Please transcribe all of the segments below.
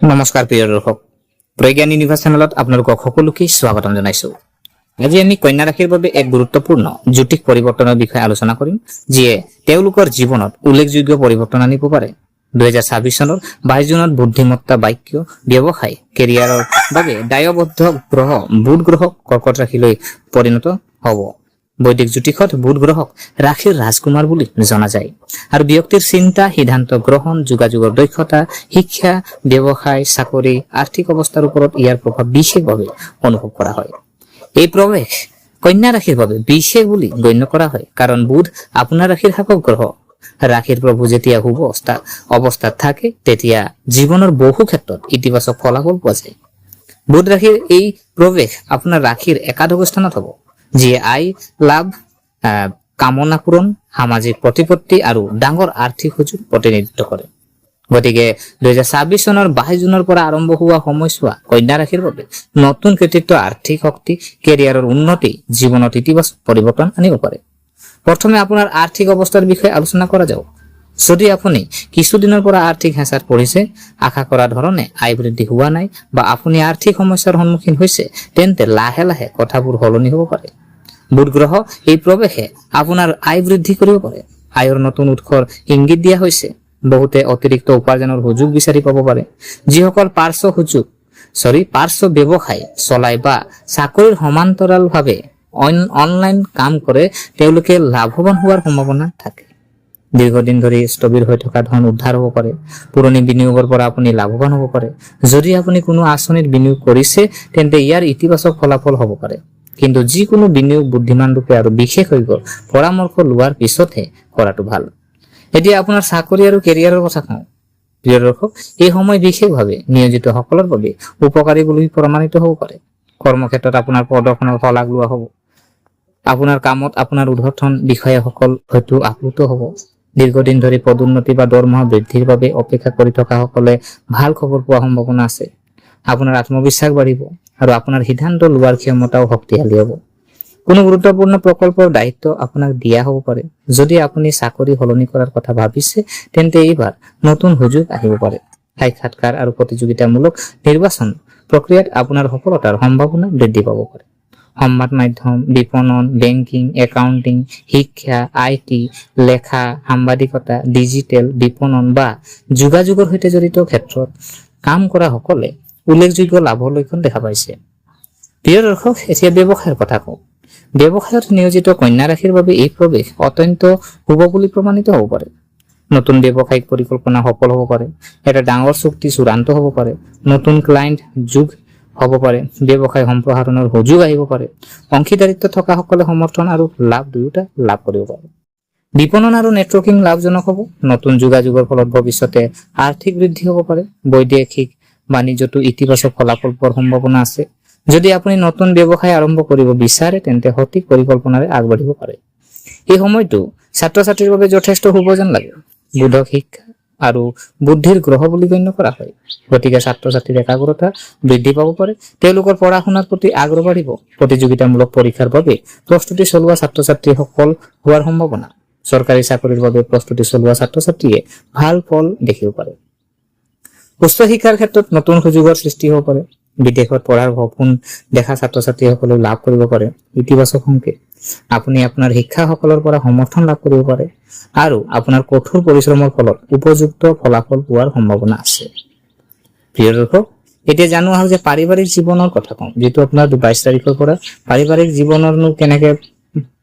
নমস্কাৰ প্ৰিয় দৰ্শক, প্ৰজ্ঞান ইউনিভাৰ্ছ চেনেলত আপোনালোকক সকলোকে স্বাগতম জনাইছো। আজি আমি কন্যা ৰাশিৰ বাবে এক গুৰুত্বপূৰ্ণ জ্যোতিষ পৰিৱৰ্তনৰ বিষয়ে আলোচনা কৰিম, যিয়ে তেওঁলোকৰ জীৱনত উল্লেখযোগ্য পৰিৱৰ্তন আনিব পাৰে। 2026 চনৰ 22 জুনত বুদ্ধিমত্তা, বাক্য, ব্যৱসায়, কেৰিয়াৰৰ বাবে দায়বদ্ধ গ্ৰহ বুধ গ্ৰহ কৰ্কট ৰাশিলৈ পৰিণত হ'ব। বৈদিক জ্যোতিষত বুধ গ্ৰহক ৰাশিৰ ৰাজকুমাৰ বুলি জনা যায় আৰু ব্যক্তিৰ চিন্তা, সিদ্ধান্ত গ্ৰহণ, যোগাযোগৰ দক্ষতা, শিক্ষা, ব্যৱসায়, চাকৰি, আৰ্থিক অৱস্থাৰ ওপৰত ইয়াৰ প্ৰভাৱ বিশেষভাৱে অনুভৱ কৰা হয়। এই প্ৰৱেশ কন্যা ৰাশিৰ বাবে বিশেষ বুলি গণ্য কৰা হয়, কাৰণ বুধ আপোনাৰ ৰাশিৰ শাসক গ্ৰহ। ৰাশিৰ প্ৰভু যেতিয়া শুভ অৱস্থাত থাকে তেতিয়া জীৱনৰ বহু ক্ষেত্ৰত ইতিবাচক ফলাফল পোৱা যায়। বুধ ৰাশিৰ এই প্ৰৱেশ আপোনাৰ ৰাশিৰ একাদশ স্থানত হ'ব, যিয়ে আয় লাভ, কামনা পূৰণ, সামাজিক প্ৰতিপত্তি আৰু ডাঙৰ আৰ্থিক সুযোগ প্ৰতিনিধিত্ব কৰে। গতিকে 2026 চনৰ 22 জুনৰ পৰা আৰম্ভ হোৱা সময়ছোৱা কন্যা ৰাশিৰ বাবে নতুন কৃতিত্ব, আৰ্থিক শক্তি, কেৰিয়াৰৰ উন্নতি, জীৱনত ইতিবাচক পৰিৱৰ্তন আনিব পাৰে। প্ৰথমে আপোনাৰ আৰ্থিক অৱস্থাৰ বিষয়ে আলোচনা কৰা যাওক। যদি আপুনি কিছুদিনৰ পৰা আৰ্থিক হেঁচাত পৰিছে, আশা কৰা ধৰণে আয় বৃদ্ধি হোৱা নাই বা আপুনি আৰ্থিক সমস্যাৰ সন্মুখীন হৈছে, তেন্তে লাহে লাহে কথাবোৰ সলনি হ'ব পাৰে। বুধ গ্ৰহ এই প্ৰৱেশে আপোনাৰ আয় বৃদ্ধি কৰিব পাৰে। আয়ৰ নতুন উৎসৰ ইংগিত দিয়া হৈছে। বহুতে অতিৰিক্ত উপাৰ্জনৰ সুযোগ বিচাৰি পাব পাৰে। যিসকল পাৰ্শ্ব ব্যৱসায় চলাই বা চাকৰিৰ সমান্তৰালভাৱে অনলাইন কাম কৰে, তেওঁলোকে লাভৱান হোৱাৰ সম্ভাৱনা থাকে। দীৰ্ঘদিন ধৰি স্থবিৰ হৈ থকা ধন উদ্ধাৰ হ'ব পাৰে। পুৰণি বিনিয়োগৰ পৰা আপুনি লাভৱান হ'ব পাৰে। যদি আপুনি কোনো আঁচনিত বিনিয়োগ কৰিছে, তেন্তে ইয়াৰ ইতিবাচক ফলাফল হ'ব পাৰে। কিন্তু যিকোনো বিনিয়োগ বুদ্ধিমান ৰূপে আৰু বিশেষজ্ঞৰ পৰামৰ্শ লোৱাৰ পিছতহে কৰাটো ভাল। এতিয়া আপোনাৰ চাকৰি আৰু কেৰিয়াৰৰ কথা কওঁ। প্ৰিয় দৰ্শক, এই সময় বিশেষভাৱে নিয়োজিত সকলৰ বাবে উপকাৰী বুলি প্ৰমাণিত হ'ব পাৰে। কৰ্মক্ষেত্ৰত আপোনাৰ প্ৰদৰ্শনৰ শলাগ লোৱা হ'ব। আপোনাৰ কামত আপোনাৰ ঊৰ্ধ্বতন বিষয়াসকল হয়তো আপ্লুত হ'ব। দীৰ্ঘদিন ধৰি পদোন্নতি বা দৰমহা বৃদ্ধিৰ বাবে অপেক্ষা কৰি থকা সকলে ভাল খবৰ পোৱাৰ সম্ভাৱনা আছে। আপোনাৰ আত্মবিশ্বাস বাঢ়িব আৰু আপোনাৰ সিদ্ধান্ত লোৱাৰ ক্ষমতাও শক্তিশালী হ'ব। কোনো গুৰুত্বপূৰ্ণ প্ৰকল্পৰ দায়িত্ব আপোনাক দিয়া হ'ব পাৰে। যদি আপুনি চাকৰি সলনি কৰাৰ কথা ভাবিছে, তেন্তে এইবাৰ নতুন সুযোগ আহিব পাৰে। সাক্ষাৎকাৰ আৰু প্ৰতিযোগিতামূলক নিৰ্বাচন প্ৰক্ৰিয়াত আপোনাৰ সফলতাৰ সম্ভাৱনা বৃদ্ধি পাব পাৰে। সংবাদ মাধ্যম, বিপণন, বেংকিং, একাউণ্টিং, শিক্ষা, IT, লেখা, সাংবাদিকতা, ডিজিটেল, বিপণন বা যোগাযোগৰ সৈতে জড়িত ক্ষেত্ৰত কাম কৰা সকলে উল্লেখযোগ্য লাভৰ লক্ষণ দেখা পাইছে। প্ৰিয় দৰ্শক, এতিয়া ব্যৱসায়ৰ কথা কওঁ। ব্যৱসায়ত নিয়োজিত কন্যা ৰাশিৰ বাবে এই প্ৰৱেশ অত্যন্ত শুভ বুলি প্ৰমাণিত হ'ব পাৰে। নতুন ব্যৱসায়িক পৰিকল্পনা সফল হ'ব পাৰে। এটা ডাঙৰ চুক্তি চূড়ান্ত হ'ব পাৰে। নতুন ক্লায়েণ্ট যোগ হ'ব পাৰে। ব্যৱসায় সম্প্ৰসাৰণৰ সুযোগ আহিব পাৰে। অংশীদাৰিত্ব থকা সকলে সমৰ্থন আৰু লাভ দুয়োটা লাভ কৰিব পাৰে। বিপণন আৰু নেটৱৰ্কিং লাভজনক হ'ব। নতুন যোগাযোগৰ ফলত ভৱিষ্যতে আৰ্থিক বৃদ্ধি হ'ব পাৰে। বৈদেশিক বাণিজ্যতো ইতিবাচক ফলাফল পোৱাৰ সম্ভাৱনা আছে। যদি আপুনি নতুন ব্যৱসায় আৰম্ভ কৰিব বিচাৰে, তেন্তে সঠিক পৰিকল্পনাৰে আগবাঢ়িব পাৰে। এই সময়টো ছাত্ৰ ছাত্ৰীৰ বাবে যথেষ্ট শুভ যেন লাগে। বুধক শিক্ষা আৰু বুদ্ধিৰ গ্ৰহ বুলি গণ্য কৰা হয়। গতিকে ছাত্ৰ ছাত্ৰীৰ একাগ্ৰতা বৃদ্ধি পাব পাৰে। তেওঁলোকৰ পঢ়া শুনাৰ প্ৰতি আগ্ৰহ বাঢ়িব। প্ৰতিযোগিতামূলক পৰীক্ষাৰ বাবে প্ৰস্তুতি চলোৱা ছাত্ৰ ছাত্ৰী সফল হোৱাৰ সম্ভাৱনা। চৰকাৰী চাকৰিৰ বাবে প্ৰস্তুতি চলোৱা ছাত্ৰ ছাত্ৰীয়ে ভাল ফল দেখিব পাৰে। উচ্চ শিক্ষাৰ ক্ষেত্ৰত নতুন সুযোগৰ সৃষ্টি হ'ব পাৰে। বিদেশত পঢ়াৰ সপোন দেখা ছাত্ৰ ছাত্ৰীসকলে লাভ কৰিব পাৰে। ইতিবাচক সংকেত। আপুনি আপোনাৰ শিক্ষাসকলৰ পৰা সমৰ্থন লাভ কৰিব পাৰে আৰু আপোনাৰ কঠোৰ পৰিশ্ৰমৰ ফলত উপযুক্ত ফলাফল পোৱাৰ সম্ভাৱনা আছে। প্ৰিয় দৰ্শক, এতিয়া জানো আহক যে পাৰিবাৰিক জীৱনৰ কথা কওঁ। যিটো আপোনাৰ 22 তাৰিখৰ পৰা পাৰিবাৰিক জীৱনৰনো কেনেকে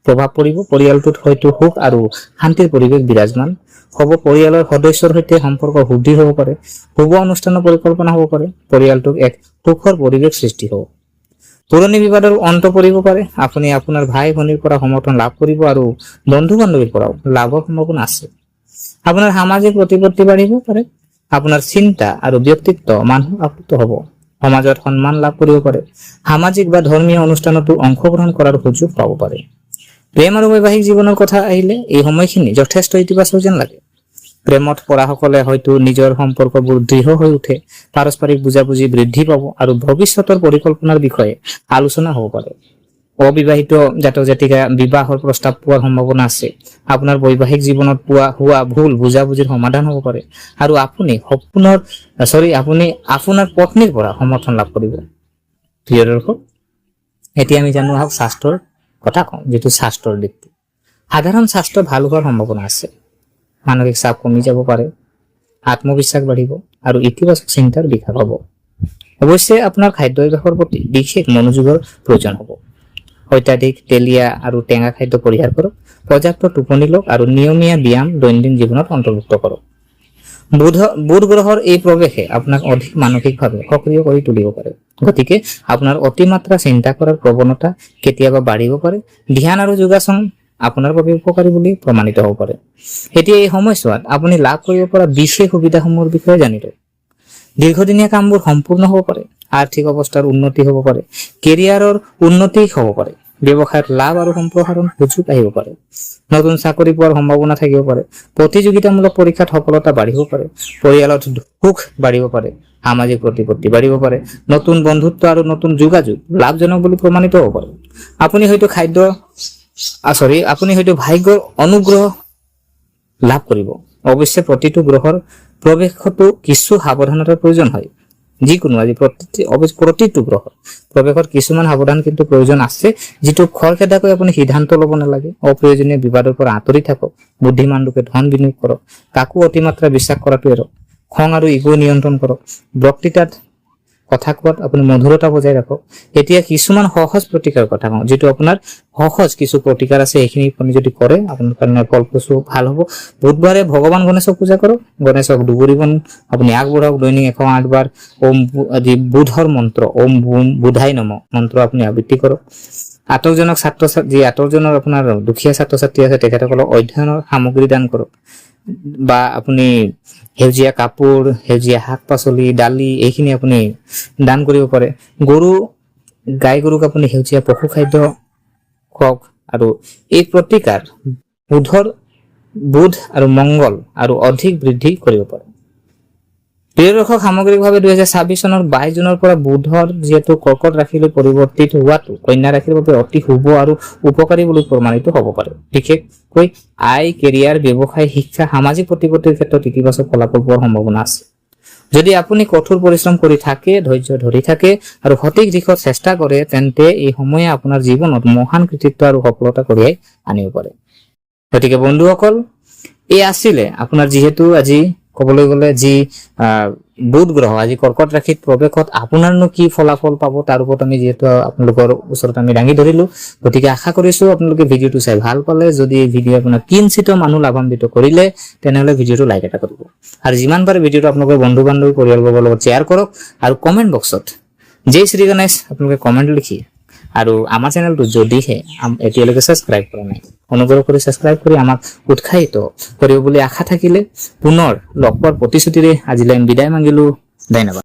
প্ৰভাৱ পৰিব। পৰিয়ালটোত হয়তো সুখ আৰু শান্তিৰ পৰিৱেশ বিৰাজমান হ'ব। পৰিয়ালৰ সদস্যৰ সৈতে সম্পৰ্ক সুদৃঢ় হ'ব পাৰে। শুভ অনুষ্ঠানৰ পৰিকল্পনা হ'ব পাৰে। পৰিয়ালটোক এক সুখৰ পৰিৱেশ সৃষ্টি হ'ব। পুৰণি বিবাদৰ অন্ত পৰিব পাৰে। আপুনি আপোনাৰ ভাই ভনীৰ পৰা সমৰ্থন লাভ কৰিব আৰু বন্ধু বান্ধৱীৰ পৰাও লাভৰ সম্ভাৱনা আছে। আপোনাৰ সামাজিক প্ৰতিপত্তি বাঢ়িব পাৰে। আপোনাৰ চিন্তা আৰু ব্যক্তিত্ব মানুহ আপ্লুত হ'ব। সমাজত সন্মান লাভ কৰিব পাৰে। সামাজিক বা ধৰ্মীয় অনুষ্ঠানতো অংশগ্ৰহণ কৰাৰ সুযোগ পাব পাৰে। প্ৰেম আৰু বৈবাহিক জীৱনৰ কথা আহিলে এই সময়খিনি যথেষ্ট ইতিবাচক যেন লাগে। প্ৰেমত পৰা সকলে হয়তো নিজৰ সম্পৰ্কবোৰ দৃঢ় হৈ উঠে। পাৰস্পৰিক বুজাবুজি বৃদ্ধি পাব আৰু ভৱিষ্যতৰ পৰিকল্পনাৰ বিষয়ে আলোচনা হ'ব পাৰে। অবিবাহিত জাতক জাতিকা বিবাহৰ প্ৰস্তাৱ পোৱাৰ সম্ভাৱনা আছে। আপোনাৰ বৈবাহিক জীৱনত হোৱা ভুল বুজাবুজিৰ সমাধান হ'ব পাৰে আৰু আপুনি আপোনাৰ পত্নীৰ পৰা সমৰ্থন লাভ কৰিব। প্ৰিয় দৰ্শক, এতিয়া আমি জানো আহক স্বাস্থ্যৰ কথা কওঁ, যিটো স্বাস্থ্যৰ দিশটো। সাধাৰণ স্বাস্থ্য ভাল হোৱাৰ সম্ভাৱনা আছে। মানসিক চাপ কমি যাব পাৰে, আত্মবিশ্বাস বাঢ়িব আৰু ইতিবাচক চিন্তাৰ বিকাশ হ'ব। অৱশ্যে আপোনাৰ খাদ্য অভ্যাসৰ প্ৰতি বিশেষ মনোযোগৰ প্ৰয়োজন হ'ব। অত্যাধিক তেলীয়া আৰু টেঙা খাদ্য পৰিহাৰ কৰক, পৰ্যাপ্ত টোপনি লওক আৰু নিয়মীয়া ব্যায়াম দৈনন্দিন জীৱনত অন্তৰ্ভুক্ত কৰক। বুধ গ্ৰহৰ এই প্ৰৱেশে আপোনাক অধিক মানসিকভাৱে সক্ৰিয় কৰি তুলিব পাৰে, গতিকে আপোনাৰ অতিমাত্ৰা চিন্তা কৰাৰ প্ৰৱণতা কেতিয়াবা বাঢ়িব পাৰে। ধ্যান আৰু যোগাসন আপোনাৰ বাবে উপকাৰী বুলি প্ৰমাণিত হ'ব পাৰে। এতিয়া এই সময়ছোৱাত আপুনি লাভ কৰিব পৰা বিশেষ সুবিধাসমূহৰ বিষয়ে জানিব। দীৰ্ঘদিনীয়া কামবোৰ সম্পূৰ্ণ হ'ব পাৰে, আৰ্থিক অৱস্থাৰ উন্নতি হ'ব পাৰে, কেৰিয়াৰৰ উন্নতি হ'ব পাৰে, ব্যৱসায়ত লাভ আৰু সম্প্ৰসাৰণ সুযোগ আহিব পাৰে, নতুন চাকৰি পোৱাৰ সম্ভাৱনা থাকিব পাৰে, প্ৰতিযোগিতামূলক পৰীক্ষাত সফলতা বাঢ়িব পাৰে, পৰিয়ালত সুখ বাঢ়িব পাৰে, সামাজিক প্ৰতিপত্তি বাঢ়িব পাৰে, নতুন বন্ধুত্ব আৰু নতুন যোগাযোগ লাভজনক বুলি প্ৰমাণিত হ'ব পাৰে। আপুনি হয়তো ভাগ্যৰ অনুগ্ৰহ লাভ কৰিব। অৱশ্যে প্ৰতিটো গ্ৰহৰ প্ৰৱেশতো কিছু সাৱধানতাৰ প্ৰয়োজন হয়। প্ৰতিটো গ্ৰহৰ প্ৰৱেশত কিছুমান সাৱধান কিন্তু প্ৰয়োজন আছে, যিটো খৰখেদাকৈ আপুনি সিদ্ধান্ত ল'ব নালাগে। অপ্ৰয়োজনীয় বিবাদৰ পৰা আঁতৰি থাকক, বুদ্ধিমান লোকে ধন বিনিয়োগ কৰক, কাকো অতিমাত্ৰা বিশ্বাস কৰাটো এৰক, খং আৰু ইগো নিয়ন্ত্ৰণ কৰক, বক্তৃতাত কথা কোৱাত আপুনি মধুৰতা বজাই ৰাখক। এতিয়া কিছুমান সহজ প্ৰতিকাৰ কথা কওঁ, যিটো আপোনাৰ সহজ কিছু প্ৰতিকাৰ আছে, সেইখিনি আপুনি যদি কৰে আপোনাৰ কাৰণে ফলপ্ৰসূ ভাল হ'ব। বুধবাৰে ভগৱান গণেশক পূজা কৰক, গণেশক দুবৰি বন আপুনি আগবঢ়াওক। দৈনিক 108 বাৰ বুধৰ মন্ত্ৰ ওম বুধাই নম মন্ত্ৰ আপুনি আবৃত্তি কৰক। আটকজনৰ আপোনাৰ দুখীয়া ছাত্ৰ ছাত্ৰী আছে, তেখেতসকলক অধ্যয়নৰ সামগ্ৰী দান কৰক, বা আপুনি সেউজীয়া কাপোৰ, সেউজীয়া শাক পাচলি, দালি এইখিনি আপুনি দান কৰিব পাৰে। গাই গৰুক আপুনি সেউজীয়া পশু খাদ্য খুৱাওক। আৰু এই প্ৰতিকাৰ বুধ আৰু মংগল আৰু অধিক বৃদ্ধি কৰিব পাৰে। প্ৰিয় দৰ্শক, সামগ্ৰিকভাৱে 2026 চনৰ 22 জুনৰ পৰা বুধৰ যিহেতু কৰ্কট ৰাশিলৈ পৰিৱৰ্তিত হোৱাটো কন্যা ৰাশিৰ বাবে অতি শুভ আৰু উপকাৰী বুলি প্ৰমাণিত হ'ব পাৰে। বিশেষকৈ আয়, কেৰিয়াৰ, ব্যৱসায়, শিক্ষা, সামাজিক প্ৰতিপত্তিৰ ক্ষেত্ৰত ইতিবাচক ফলাফল পোৱাৰ সম্ভাৱনা আছে। যদি আপুনি কঠোৰ পৰিশ্ৰম কৰি থাকে, ধৈৰ্য ধৰি থাকে আৰু সঠিক দিশত চেষ্টা কৰে, তেন্তে এই সময়ে আপোনাৰ জীৱনত মহান কৃতিত্ব আৰু সফলতা কঢ়িয়াই আনিব পাৰে। গতিকে বন্ধুসকল, এই আছিলে আপোনাৰ, যিহেতু আজি ক'বলৈ গ'লে যি বুধ গ্ৰহ আজি কৰ্কট ৰাশিত প্ৰৱেশত আপোনাৰনো কি ফলাফল পাব তাৰ ওপৰত আমি যিহেতু আপোনালোকৰ ওচৰত আমি দাঙি ধৰিলো। গতিকে আশা কৰিছো আপোনালোকে ভিডিঅ'টো চাই ভাল পালে। যদি এই ভিডিঅ' আপোনাৰ কিঞ্চিত মানুহ লাভান্বিত কৰিলে, তেনেহ'লে ভিডিঅ'টো লাইক এটা কৰিব, আৰু যিমান পাৰে ভিডিঅ'টো আপোনালোকৰ বন্ধু বান্ধৱ পৰিয়ালবৰ্গৰ লগত শ্বেয়াৰ কৰক। আৰু কমেণ্ট বক্সত জয় শ্ৰী গণেশ আপোনালোকে কমেণ্ট লিখি, আৰু আমাৰ চেনেলটো যদিহে এতিয়ালৈকে ছাবস্ক্ৰাইব কৰা নাই, অনুগ্ৰহ কৰি ছাবস্ক্ৰাইব কৰি আমাক উৎসাহিত কৰিব বুলি আশা থাকিলে পুনৰ লগ পোৱাৰ প্ৰতিশ্ৰুতিৰে আজিলৈ বিদায় মাগিলো। ধন্যবাদ।